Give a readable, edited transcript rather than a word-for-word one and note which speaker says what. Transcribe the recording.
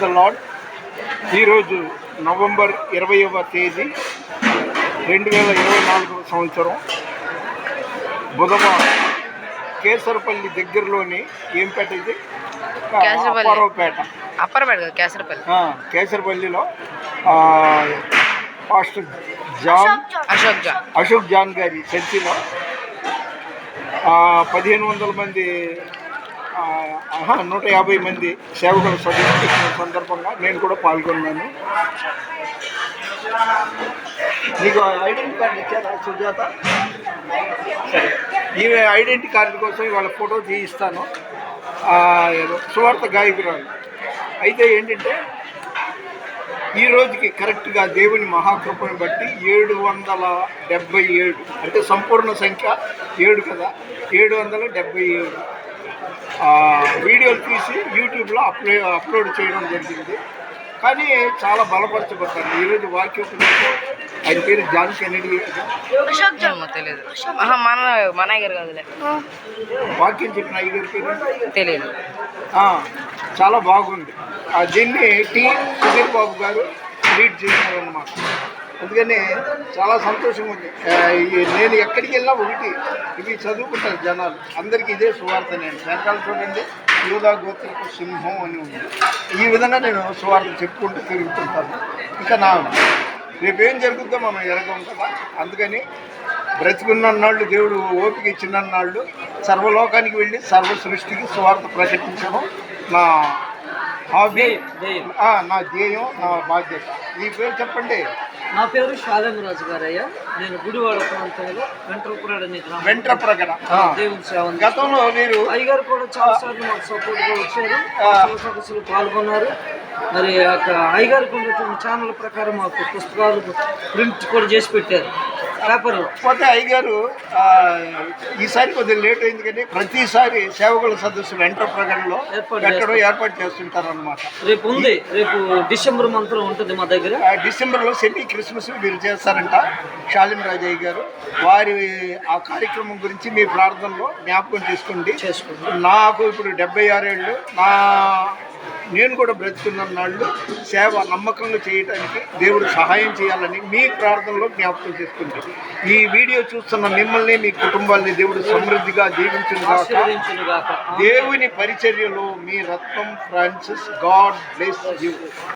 Speaker 1: The lord. ఈరోజు November 20వ తేదీ 2024 సంవత్సరం బుధవారం. కేసరపల్లి దగ్గరలోని ఏం పేట ఇది? కేసరపల్లిలో పాస్టర్ అశోక్ జాన్ గారి చర్చిలో 1500 మంది 150 మంది సేవకుల సభ్యుల సందర్భంగా నేను కూడా పాల్గొన్నాను. నీకు ఐడెంటిటీ కార్డు ఇచ్చారా సుజాత? సరే, ఈ ఐడెంటిటీ కార్డు కోసం ఇవాళ ఫోటో తీయిస్తాను. సువార్త గాయకురాలు. అయితే ఏంటంటే ఈ రోజుకి కరెక్ట్గా దేవుని మహాకృపను బట్టి 777, అంటే సంపూర్ణ సంఖ్య 7 కదా, 777 వీడియోలు తీసి యూట్యూబ్లో అప్లోడ్ చేయడం జరిగింది. కానీ చాలా బలపరచబడతాను. ఈరోజు వాక్యోపదేశం, ఆయన పేరు జాన్ కెన్నడీ.
Speaker 2: తెలియదు,
Speaker 1: వాక్యం చెప్పిన అయ్యగారి పేరు
Speaker 2: తెలియదు.
Speaker 1: చాలా బాగుంది. దీన్ని సుధీర్ బాబు గారు లీడ్ చేశారు అన్నమాట. అందుకని చాలా సంతోషంగా ఉంది. నేను ఎక్కడికి వెళ్ళినా ఒకటి, ఇవి చదువుకుంటారు జనాలు, అందరికీ ఇదే సువార్త. నేను వెనకాల చూడండి, యూదా గోత్రపు సింహం అని ఉంది. ఈ విధంగా నేను సువార్త చెప్పుకుంటూ తిరుగుతుంటాను. ఇంకా రేపేం జరుగుతుందో మనం ఎరగం కదా. అందుకని బ్రతికున్నన్నాళ్ళు, దేవుడు ఓపిక ఇచ్చినన్నాళ్ళు సర్వలోకానికి వెళ్ళి సర్వ సృష్టికి సువార్త ప్రకటించడం నా హాబీ, నా ధ్యేయం, నా బాధ్యత. ఈ పేరు చెప్పండి.
Speaker 3: నా పేరు శాలంరాజు గారయ్య. నేను గుడివాడ ప్రాంతంలో
Speaker 1: వెంట్రప్రగడ
Speaker 3: దేవుని సేవ.
Speaker 1: గతంలో మీరు
Speaker 3: అయ్యగారు కూడా చాలాసార్లు మాకు సపోర్ట్గా వచ్చారు, సదస్సులు పాల్గొన్నారు. మరి అయ్యగారికి ఉన్నటువంటి ఛానల్ ప్రకారం మాకు పుస్తకాలు ప్రింట్ కూడా చేసి పెట్టారు పేపర్లో.
Speaker 1: పోతే అయ్యగారు ఈసారి కొద్దిగా లేట్ అయింది, కానీ ప్రతిసారి సేవకుల సదస్సులు వెంట్రప్రగడలో పెట్టడం ఏర్పాటు చేస్తుంటారు అనమాట.
Speaker 3: రేపు డిసెంబర్ మంత్లో ఉంటుంది మా దగ్గర.
Speaker 1: డిసెంబర్లో సెమీ క్రిస్మస్ మీరు చేస్తారంట శాలిమరాజయ్య గారు. వారి ఆ కార్యక్రమం గురించి మీ ప్రార్థనలో జ్ఞాపకం చేసుకోండి. నాకు ఇప్పుడు 76 ఏళ్ళు. నేను కూడా బ్రతుకున్న నాళ్ళు సేవ నమ్మకంగా చేయడానికి దేవుడు సహాయం చేయాలని మీ ప్రార్థనలో జ్ఞాపకం చేసుకుంటే, ఈ వీడియో చూస్తున్న మిమ్మల్ని, మీ కుటుంబాన్ని దేవుడు సమృద్ధిగా దీవించునుగాక. దేవుని పరిచర్యలో మీ రత్నం ఫ్రాన్సిస్. God bless you.